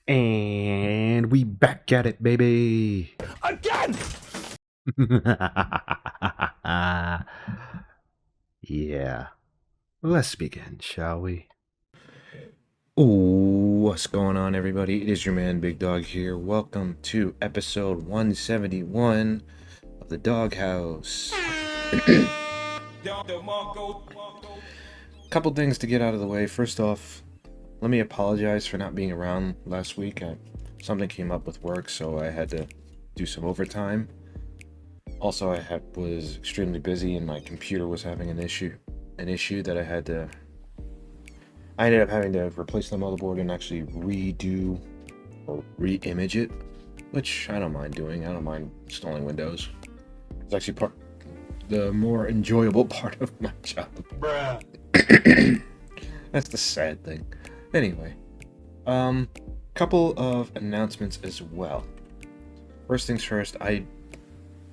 And we back at it, baby. Again! Yeah. Let's begin, shall we? Ooh, what's going on, everybody? It is your man, Big Dog here. Welcome to episode 171 of the Doghouse. Couple things to get out of the way. First off, let me apologize for not being around last week. Something came up with work, so I had to do some overtime. Also, was extremely busy, and my computer was having an issue that I ended up having to replace the motherboard and actually redo or re-image it, which I don't mind doing. I don't mind installing Windows. It's actually the more enjoyable part of my job. Bruh. That's the sad thing. Anyway, couple of announcements as well. First things first, I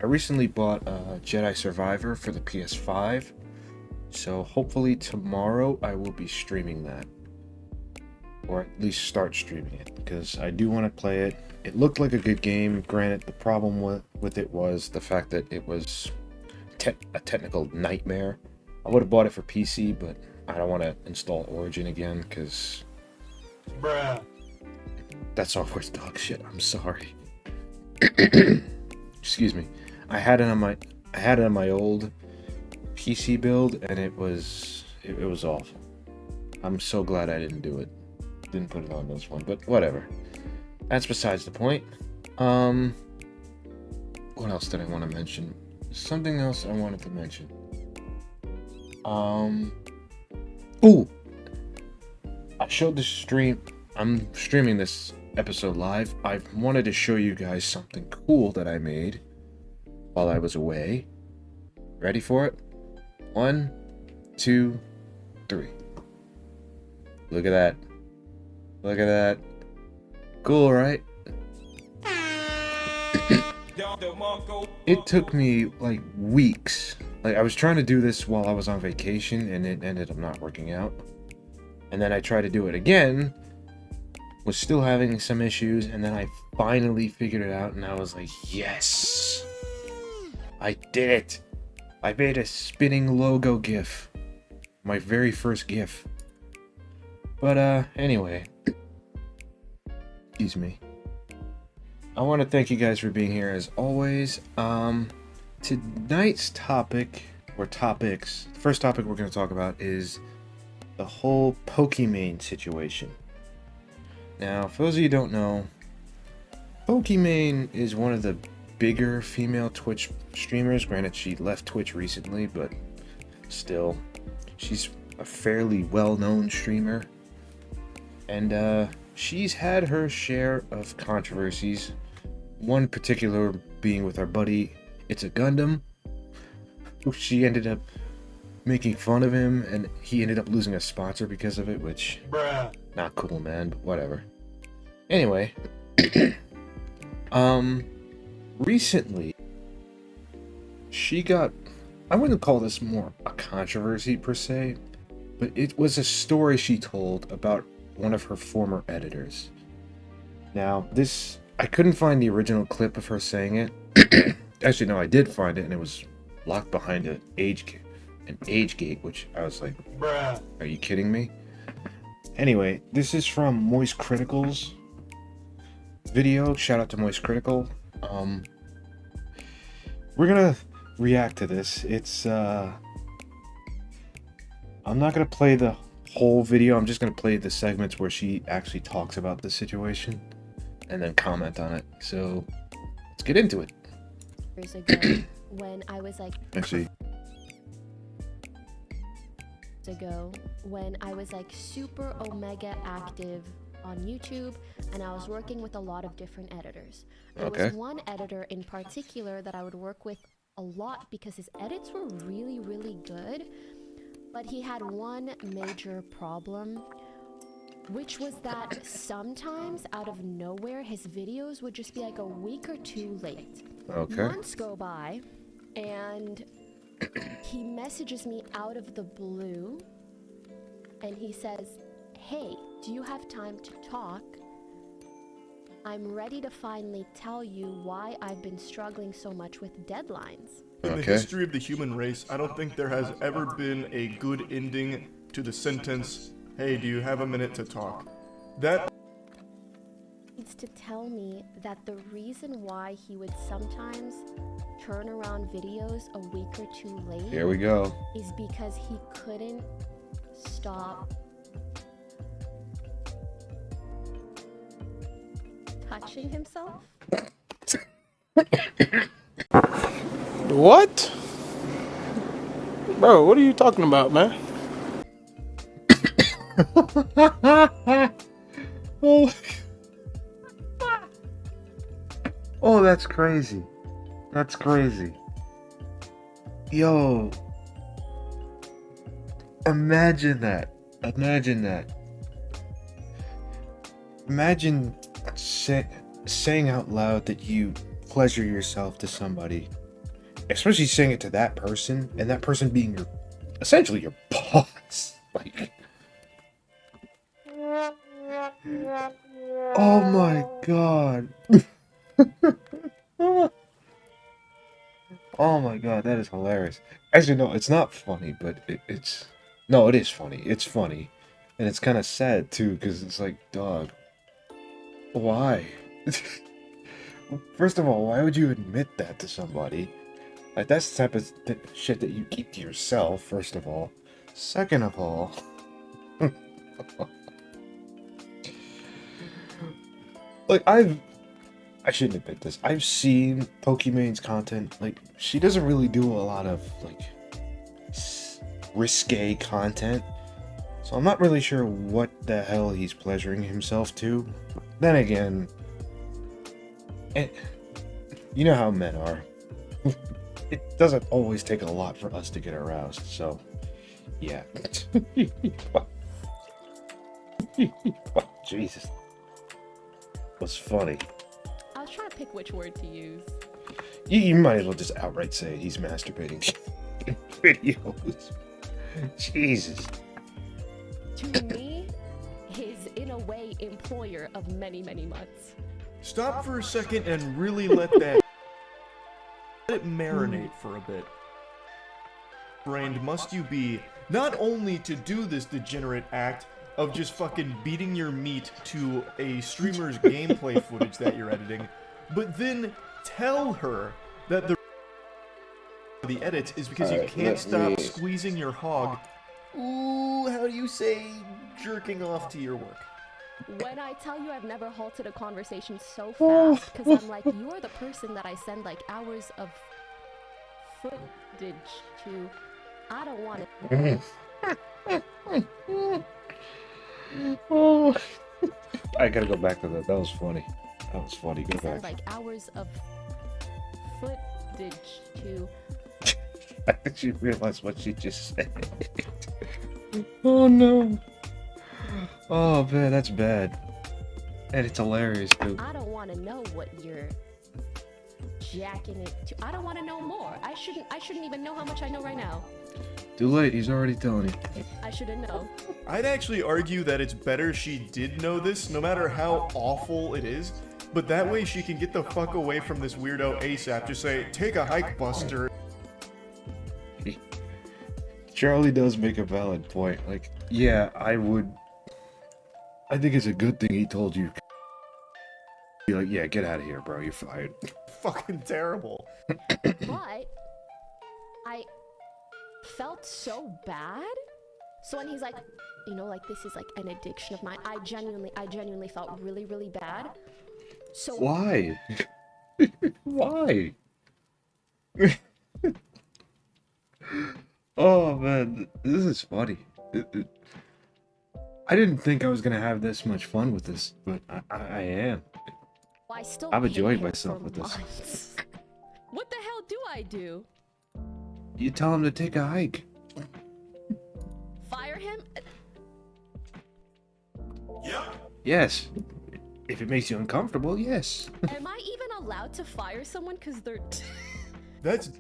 recently bought Jedi Survivor for the PS5. So hopefully tomorrow I will be streaming that, or at least start streaming it, because I do want to play it. It looked like a good game. Granted, the problem with it was the fact that it was a technical nightmare. I would have bought it for PC, but I don't want to install Origin again, because that software's dog shit. I'm sorry. Excuse me. I had it on my old PC build, and it was awful. I'm so glad I didn't do it. Didn't put it on this one, but whatever. That's besides the point. What else did I want to mention? Something else I wanted to mention. Ooh! I showed the stream. I'm streaming this episode live. I wanted to show you guys something cool that I made while I was away. Ready for it? 1, 2, 3. Look at that. Look at that. Cool, right? It took me like weeks. Like, I was trying to do this while I was on vacation, and it ended up not working out. And then I tried to do it again, was still having some issues, and then I finally figured it out, and I was like, yes! I did it! I made a spinning logo GIF. My very first GIF. But, anyway. Excuse me. I want to thank you guys for being here as always. Tonight's topic, or topics, the first topic we're going to talk about is the whole Pokimane situation. Now, for those of you who don't know, Pokimane is one of the bigger female Twitch streamers. Granted, she left Twitch recently, but still, she's a fairly well-known streamer, and she's had her share of controversies. One particular being with our buddy It's a Gundam, who she ended up making fun of him, and he ended up losing a sponsor because of it, which not cool, man, but whatever. Anyway, recently, she got, I wouldn't call this more a controversy per se, but it was a story she told about one of her former editors. Now, I couldn't find the original clip of her saying it. Actually, no, I did find it, and it was locked behind an age gate, which I was like, are you kidding me? Anyway, this is from Moist Critical's video. Shout out to Moist Critical. We're gonna react to this. It's I'm not gonna play the whole video. I'm just gonna play the segments where she actually talks about the situation and then comment on it. So let's get into it. Years ago, when I was like super omega active on YouTube, and I was working with a lot of different editors. There was one editor in particular that I would work with a lot because his edits were really, really good, but he had one major problem, which was that sometimes out of nowhere his videos would just be like a week or two late. Months go by, and he messages me out of the blue, and he says, "Hey, do you have time to talk?" I'm ready to finally tell you why I've been struggling so much with deadlines. In the history of the human race, I don't think there has ever been a good ending to the sentence, "Hey, do you have a minute to talk?" That Needs to tell me that the reason why he would sometimes turn around videos a week or two late Here we go. is because he couldn't stop touching himself. What? Bro, what are you talking about, man? Oh. Oh, that's crazy. That's crazy. Yo. Imagine that. Imagine that. Imagine saying out loud that you pleasure yourself to somebody. Especially saying it to that person, and that person being your, essentially your boss. Like, oh my god. Oh my god, that is hilarious. Actually, no, it's not funny, but it's... No, it is funny. It's funny. And it's kind of sad, too, because it's like, dog, why? First of all, why would you admit that to somebody? Like, that's the type of shit that you keep to yourself, first of all. Second of all... like, I shouldn't admit this. I've seen Pokemon's content. Like, she doesn't really do a lot of, like, risque content. So I'm not really sure what the hell he's pleasuring himself to. Then again, you know how men are. It doesn't always take a lot for us to get aroused, so, yeah. Jesus. Was funny. I was trying to pick which word to use. You might as well just outright say he's masturbating in videos. Jesus. To me, his, in a way, employer of many, many months. stop for a second and really let it marinate for a bit. Brained must you be, not only to do this degenerate act of just fucking beating your meat to a streamer's gameplay footage that you're editing, but then tell her that the edits is because you can't stop squeezing your hog. Ooh, how do you say jerking off to your work? When I tell you I've never halted a conversation so fast, because I'm like, you are the person that I send like hours of footage to. I don't want it. Oh. I gotta go back to that. That was funny. That was funny. Go Send back. like hours of footage to. I think she realized what she just said. Oh no. Oh man, that's bad. And it's hilarious too. I don't want to know what you're jacking it to. I don't want to know more. I shouldn't even know how much I know right now. Too late, he's already telling you. I shouldn't know. I'd actually argue that it's better she did know this, no matter how awful it is, but that way she can get the fuck away from this weirdo ASAP. Just say, take a hike, Buster. Charlie does make a valid point. Like, yeah, I think it's a good thing he told you. Be like, yeah, get out of here, bro. You're fired. Fucking terrible. But I felt so bad. So when he's like, you know, like this is like an addiction of mine, I genuinely felt really, really bad. So Why? Why? Oh man, this is funny. I didn't think I was gonna have this much fun with this, but I am. I still I've hate enjoyed him myself for with this. months. What the hell do I do? You tell him to take a hike. Fire him? Yes. If it makes you uncomfortable, yes. Am I even allowed to fire someone because they're... That's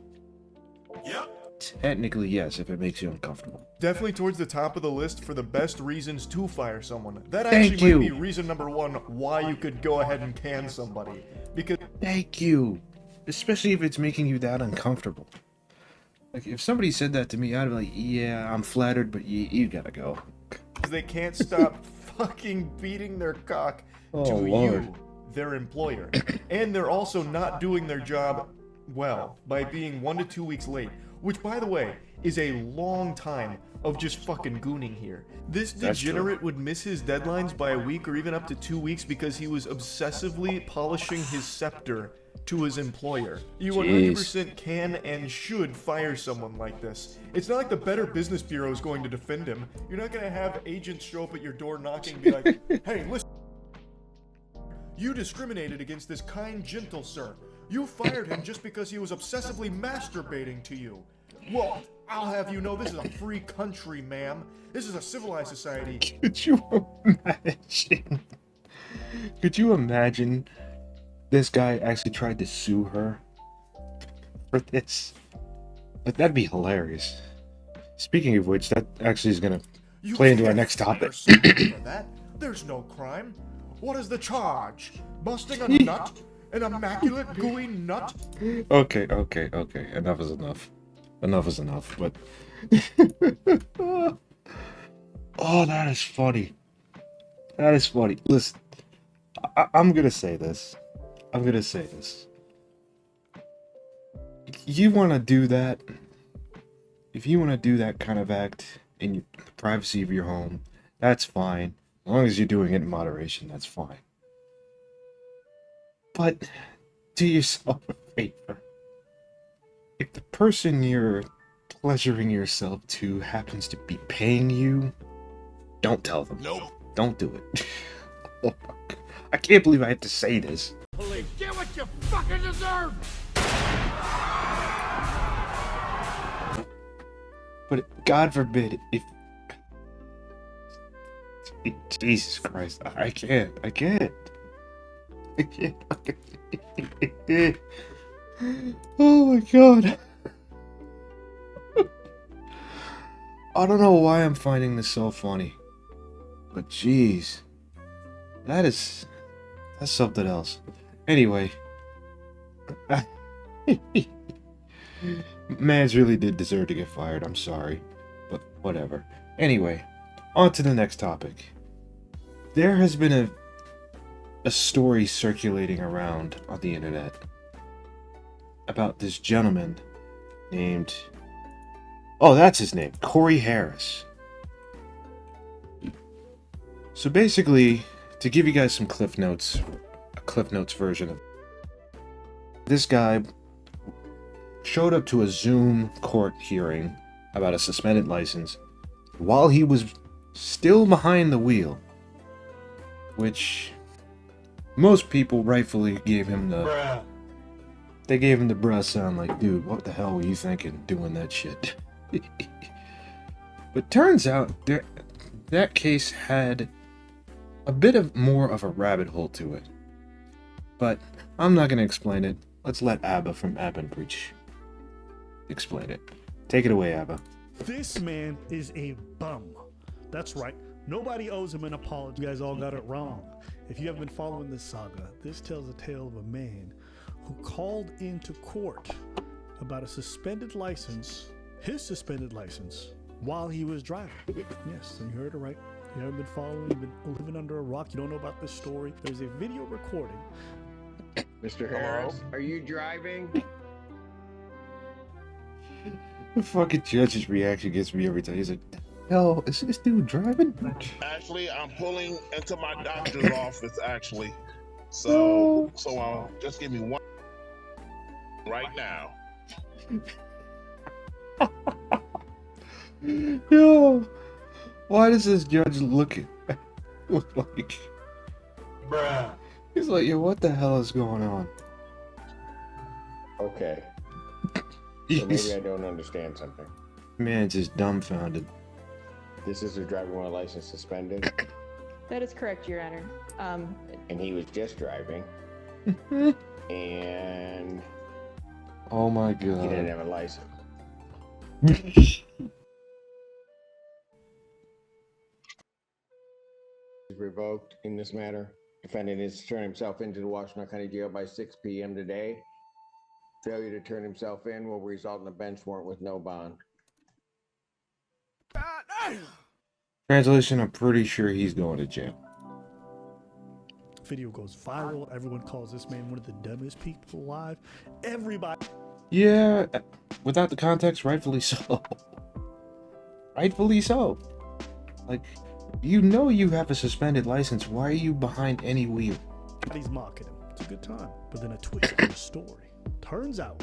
technically yes, if it makes you uncomfortable. Definitely towards the top of the list for the best reasons to fire someone. That Thank actually might you. be reason number one why you could go ahead and can somebody. Because Thank you. Especially if it's making you that uncomfortable. Like, if somebody said that to me, I'd be like, yeah, I'm flattered, but you gotta go. they can't stop fucking beating their cock Oh, to Lord. you, their employer. And they're also not doing their job well by being 1 to 2 weeks late, which, by the way, is a long time of just fucking gooning here. This That's true. degenerate would miss his deadlines by a week or even up to 2 weeks because he was obsessively polishing his scepter to his employer. You 100% can and should fire someone like this. It's not like the Better Business Bureau is going to defend him. You're not going to have agents show up at your door knocking and be like, hey, listen, you discriminated against this kind, gentle sir. You fired him just because he was obsessively masturbating to you. Well, I'll have you know this is a free country, ma'am. This is a civilized society. Could you imagine? Could you imagine this guy actually tried to sue her for this? Like, that'd be hilarious. Speaking of which, that actually is gonna You play into our can't next fire topic. someone for that. There's no crime. What is the charge? Busting a nut? An immaculate gooey nut? Okay. Enough is enough. Enough is enough. But oh, that is funny. That is funny. Listen, I'm gonna say this. You want to do that? If you want to do that kind of act in the privacy of your home, that's fine. As long as you're doing it in moderation, that's fine. But do yourself a favor. If the person you're pleasuring yourself to happens to be paying you, don't tell them. Nope. Don't do it. Oh my God. I can't believe I have to say this. Police, get what you fucking deserve! But God forbid if... Jesus Christ, I can't. Oh my God. I don't know why I'm finding this so funny. But jeez. That's something else. Anyway. Mans really did deserve to get fired, I'm sorry. But whatever. Anyway, on to the next topic. There has been a story circulating around on the internet about this gentleman named... Oh, that's his name. Corey Harris. So basically, to give you guys some Cliff Notes, a Cliff Notes version of this guy showed up to a Zoom court hearing about a suspended license while he was still behind the wheel, which most people rightfully gave him the bruh sound, like, dude, what the hell were you thinking doing that shit? But turns out that case had a bit of more of a rabbit hole to it. But I'm not going to explain it. Let's let Abba from Abba and Preach explain it. Take it away, Abba. This man is a bum. That's right. Nobody owes him an apology. You guys all got it wrong. If you haven't been following this saga, this tells a tale of a man who called into court about a suspended license, his suspended license, while he was driving. Yes, you heard it right. You haven't been following, you've been living under a rock, you don't know about this story. There's a video recording. Mr. Harris, are you driving? The fucking judge's reaction gets me every time. He's like, hell, is this dude driving? Actually, I'm pulling into my doctor's office, actually. So just give me one right now. Yo, why does this judge look like... Bruh. He's like, yo, what the hell is going on? Okay. So maybe I don't understand something. Man, just dumbfounded. This is a driving while license suspended, That is correct, Your Honor. and he was just driving, and Oh my he didn't God. have a license. Revoked in this matter. Defendant is to turn himself into the Washington County Jail by 6 p.m. today. Failure to turn himself in will result in a bench warrant with no bond. Translation, I'm pretty sure he's going to jail. Video goes viral. Everyone calls this man one of the dumbest people alive. Everybody. Yeah, without the context, rightfully so. Rightfully so. Like, you know you have a suspended license. Why are you behind any wheel? He's mocking him. It's a good time. But then a twist in the story. Turns out,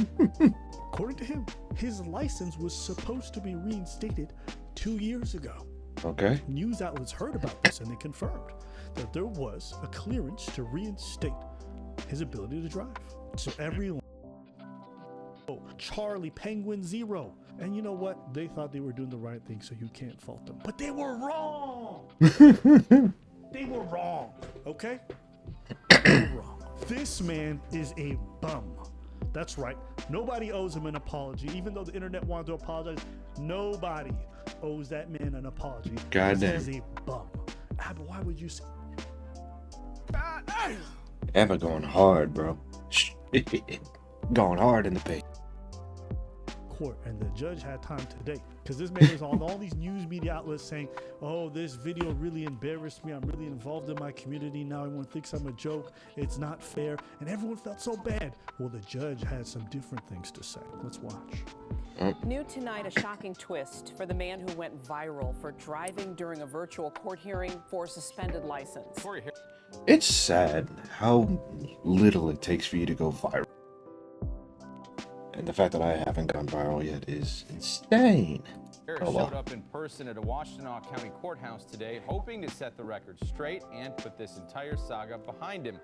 according to him, his license was supposed to be reinstated 2 years ago. Okay. News outlets heard about this and they confirmed that there was a clearance to reinstate his ability to drive. So everyone, Charlie Penguin 0. And you know what? They thought they were doing the right thing, so you can't fault them. But they were wrong. They were wrong. Okay? They were wrong. This man is a bum. That's right. Nobody owes him an apology. Even though the internet wanted to apologize, nobody owes that man an apology. Goddamn. He's a bum. Abba, why would you say? Abba going hard, bro. Going hard in the paint. Court, and the judge had time today because this man was on all these news media outlets saying, oh, this video really embarrassed me, I'm really involved in my community now, everyone thinks I'm a joke, it's not fair, and everyone felt so bad. Well, the judge had some different things to say. Let's watch. New tonight, a shocking twist for the man who went viral for driving during a virtual court hearing for a suspended license. It's sad how little it takes for you to go viral. And the fact that I haven't gone viral yet is insane. Harris showed up in person at a Washtenaw County courthouse today, hoping to set the record straight and put this entire saga behind him.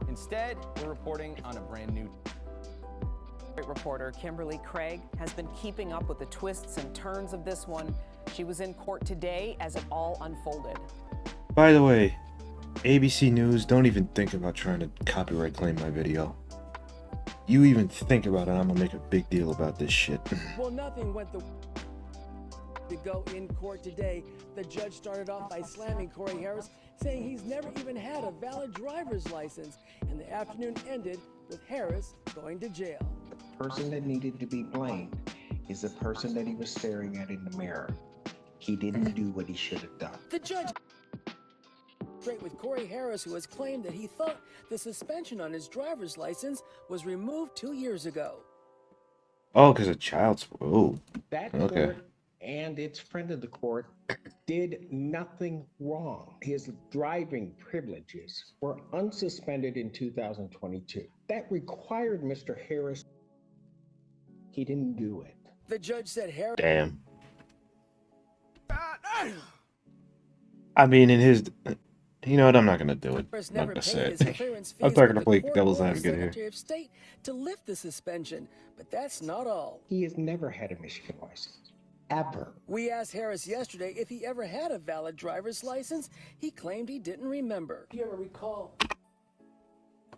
Instead, we're reporting on a brand new. Reporter Kimberly Craig has been keeping up with the twists and turns of this one. She was in court today as it all unfolded. By the way, ABC News, don't even think about trying to copyright claim my video. You even think about it, I'm gonna make a big deal about this shit. Well, nothing went to go in court today. The judge started off by slamming Corey Harris, saying he's never even had a valid driver's license, and the afternoon ended with Harris going to jail. The person that needed to be blamed is the person that he was staring at in the mirror. He didn't do what he should have done. The judge straight with Corey Harris, who has claimed that he thought the suspension on his driver's license was removed 2 years ago. Oh, because of child support. Oh, that okay. Court and its friend of the court did nothing wrong. His driving privileges were unsuspended in 2022. That required Mr. Harris. He didn't do it. The judge said Harris. Damn. I mean, in his. You know what? I'm not gonna do it. I'm not gonna say it. I'm not gonna play devil's advocate here. Secretary of State to lift the suspension, but that's not all. He has never had a Michigan license. Ever. We asked Harris yesterday if he ever had a valid driver's license. He claimed he didn't remember. Do you ever recall?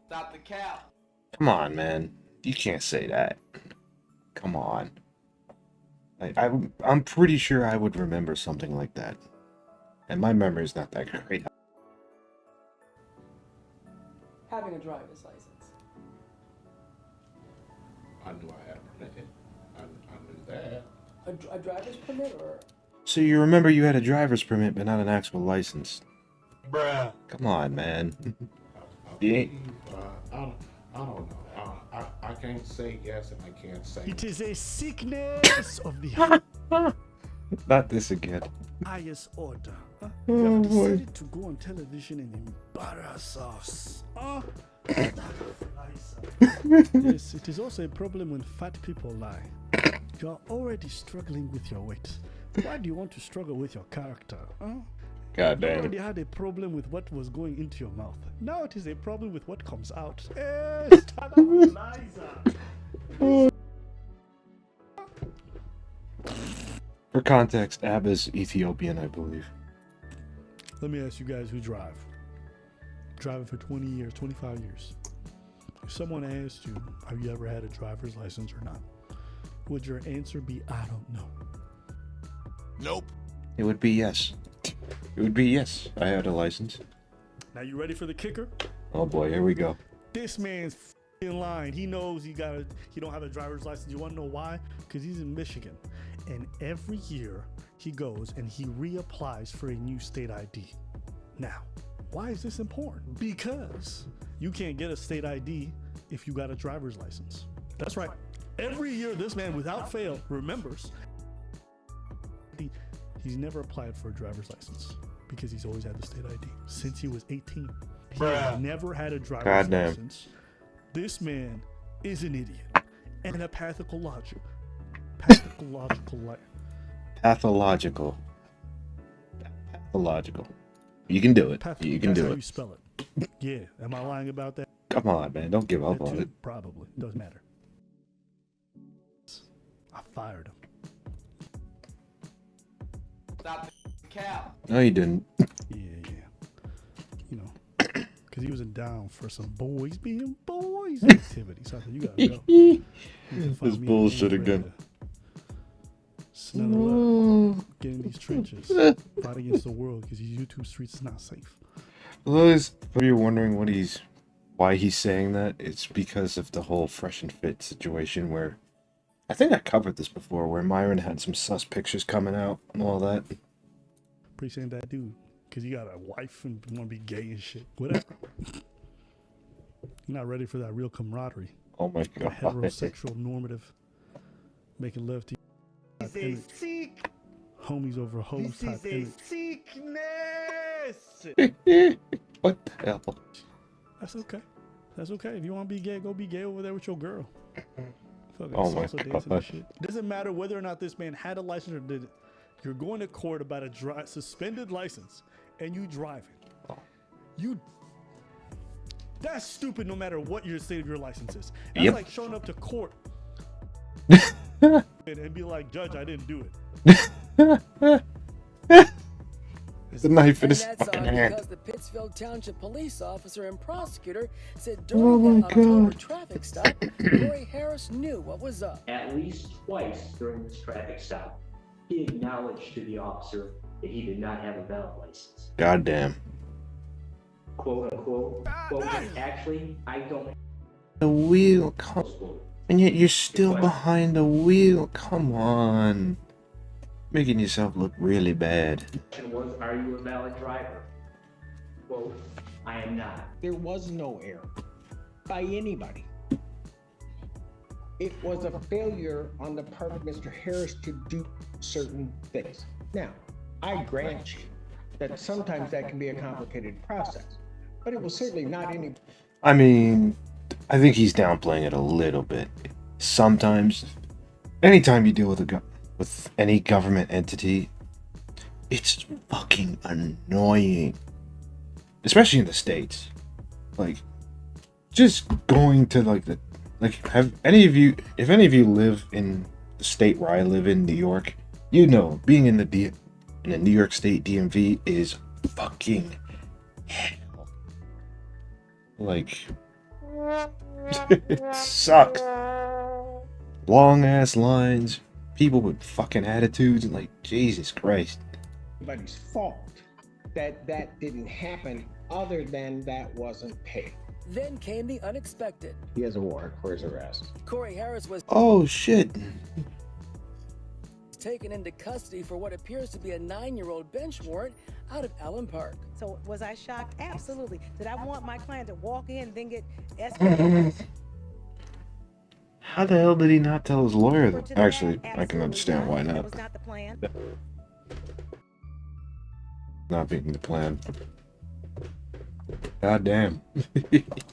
Stop the cap. Come on, man. You can't say that. Come on. I'm pretty sure I would remember something like that. And my memory is not that great. Having a driver's license. I knew I had a permit. I knew that. A driver's permit or? So you remember you had a driver's permit, but not an actual license. Bruh. Come on, man. I don't know. I can't say yes and I can't say It is a sickness of the Not this again. highest order. Oh, You have boy. decided to go on television and embarrass us. Yes, it is also a problem when fat people lie. You are already struggling with your weight. Why do you want to struggle with your character? God You damn. already had a problem with what was going into your mouth. Now it is a problem with what comes out. For context, Abba's Ethiopian, I believe. Let me ask you guys who drive. Driving for 20 years, 25 years. If someone asked you, have you ever had a driver's license or not? Would your answer be, I don't know? It would be yes. It would be yes. I had a license. Now you ready for the kicker? Oh boy, here we go. This man's in line. He knows he don't have a driver's license. You want to know why? Because he's in Michigan, and every year he goes and he reapplies for a new state ID. Now, why is this important? Because you can't get a state ID if you got a driver's license. That's right. Every year this man, without fail, remembers he's never applied for a driver's license because he's always had the state ID since he was 18. He has never had a driver's license. This man is an idiot and a pathological liar. Pathological. You can do it. You can That's do how it. you spell it. Yeah. Am I lying about that? Come on, man. Don't give up That on too? it. Probably. Doesn't matter. I fired him. Stop the cap. No, you didn't. Yeah. You know, because he wasn't down for some boys being boys activity. So I said, you gotta go. You can find This me bullshit ready again. to snuggle up, get in these trenches, fight against the world because these YouTube streets is not safe. Well, if you're wondering why he's saying that, it's because of the whole Fresh and Fit situation where I think I covered this before, where Myron had some sus pictures coming out and all that. Appreciate that dude because you got a wife and want to be gay and shit. Whatever. You're not ready for that real camaraderie. Oh my The god. heterosexual normative making love to you. Homies over hoes type energy. Sickness. What the hell? That's okay. That's okay. If you want to be gay, go be gay over there with your girl. Fucking Oh my salsa dancing God. and shit. Doesn't matter whether or not this man had a license or didn't. You're going to court about a suspended license, and you driving. That's stupid. No matter what your state of your license is. That's like showing up to court and be like, "Judge, I didn't do it." The knife in his And that's fucking all hand. because the Pittsfield Township police officer and prosecutor said Oh during my the October God. traffic stop, Corey Harris knew what was up. At least twice during this traffic stop, he acknowledged to the officer that he did not have a valid license. Goddamn. Quote unquote, quote, actually, I don't. The wheel, come. And yet you're still behind the wheel. Come on. Making yourself look really bad. Question was, are you a valid driver? Quote, I am not. There was no error by anybody. It was a failure on the part of Mr. Harris to do certain things. Now, I grant you that sometimes that can be a complicated process, but it was certainly not any. I mean, I think he's downplaying it a little bit. Sometimes, anytime you deal with any government entity, it's fucking annoying. Especially in the States. Like, just going to if any of you live in the state where I live in, New York, you know, being in the New York State DMV is fucking hell. Like, it sucks. Long ass lines, people with fucking attitudes, and like, Jesus Christ. Anybody's fault that didn't happen, other than that wasn't paid. Then came the unexpected. He has a warrant for his arrest. Corey Harris was Oh shit. taken into custody for what appears to be a 9-year-old bench warrant out of Allen Park. So was I shocked? Absolutely. Did I want my client to walk in and then get escorted? How the hell did he not tell his lawyer that? Actually, I can understand why That not. was not the plan. Not being the plan. God damn.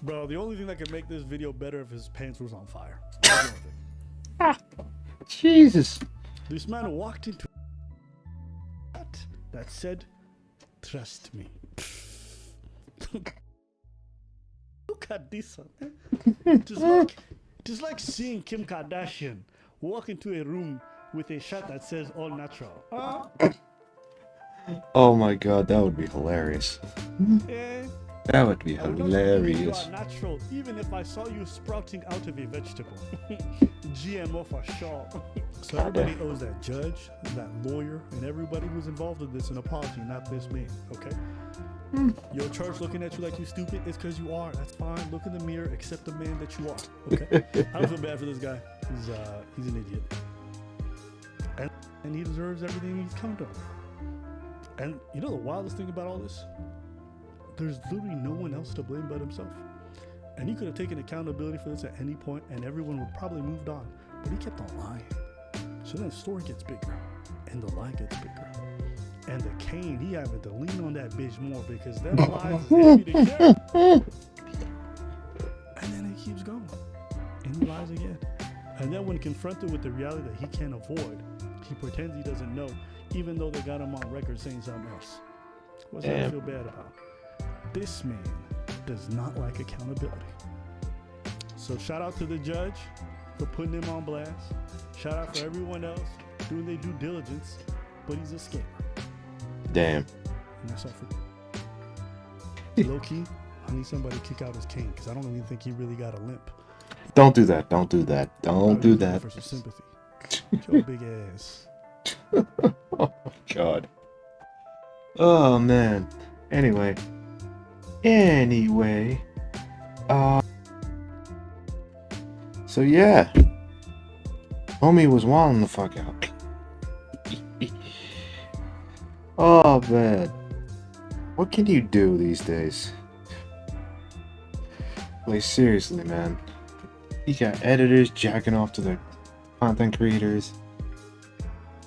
Bro, the only thing that could make this video better if his pants was on fire. Jesus. This man walked into that said, trust me. Look at this one. Just like seeing Kim Kardashian walk into a room with a shirt that says all natural. Oh my god, that would be hilarious. Eh, That would be I would hilarious. You are natural, even if I saw you sprouting out of a vegetable. GMO for sure. So everybody owes that judge, that lawyer, and everybody who's involved in this an apology, not this man, okay? Your church looking at you like you stupid, it's because you are. That's fine. Look in the mirror, accept the man that you are, okay? I don't feel bad for this guy. He's an idiot. And he deserves everything he's come to. And you know the wildest thing about all this? There's literally no one else to blame but himself. And he could have taken accountability for this at any point and everyone would probably moved on. But he kept on lying. So then the story gets bigger and the lie gets bigger. And the cane, he having to lean on that bitch more because them lies is heavy to carry. And then he keeps going. And he lies again. And then when confronted with the reality that he can't avoid, he pretends he doesn't know, even though they got him on record saying something else. What's that feel bad about? This man does not like accountability. So shout out to the judge for putting him on blast. Shout out for everyone else doing their due diligence, but he's a scammer. Damn. And that's all for low key. I need somebody to kick out his cane because I don't even think he really got a limp. Don't do that. Don't do that. Don't do that. For some sympathy. Your big ass. Oh my god. Oh man. Anyway. So yeah. Homie was wilding the fuck out. Oh man. What can you do these days? Like seriously, man. You got editors jacking off to their content creators.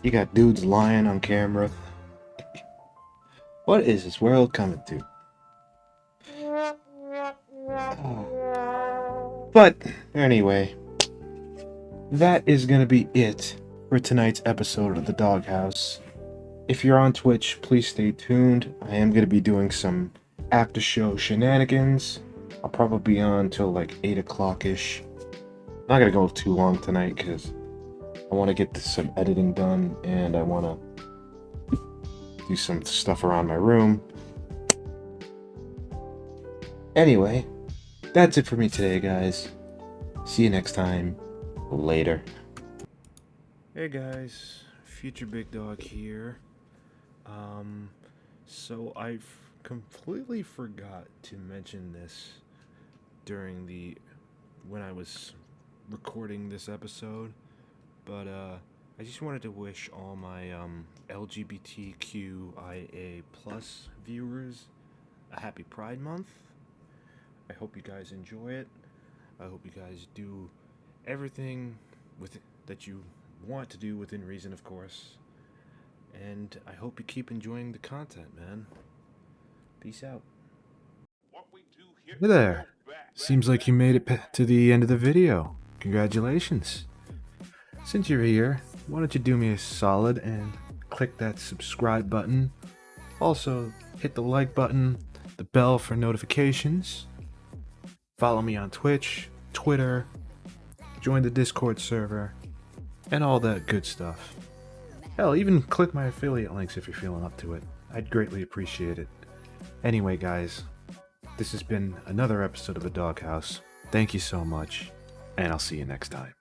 You got dudes lying on camera. What is this world coming to? But anyway, that is gonna be it for tonight's episode of The Doghouse. If you're on Twitch, please stay tuned. I am gonna be doing some after show shenanigans. I'll probably be on till like 8 o'clock-ish. I'm not gonna go too long tonight because I want to get some editing done and I want to do some stuff around my room. Anyway, that's it for me today, guys. See you next time. Later. Hey guys, Future Big Dog here. So I completely forgot to mention this when I was recording this episode, but I just wanted to wish all my LGBTQIA+ viewers a happy Pride Month. I hope you guys enjoy it. I hope you guys do everything that you want to do within reason, of course. And I hope you keep enjoying the content, man. Peace out. Hey there. Seems like you made it to the end of the video. Congratulations. Since you're here, why don't you do me a solid and click that subscribe button. Also, hit the like button, the bell for notifications. Follow me on Twitch, Twitter, join the Discord server, and all that good stuff. Hell, even click my affiliate links if you're feeling up to it. I'd greatly appreciate it. Anyway, guys, this has been another episode of The Doghouse. Thank you so much, and I'll see you next time.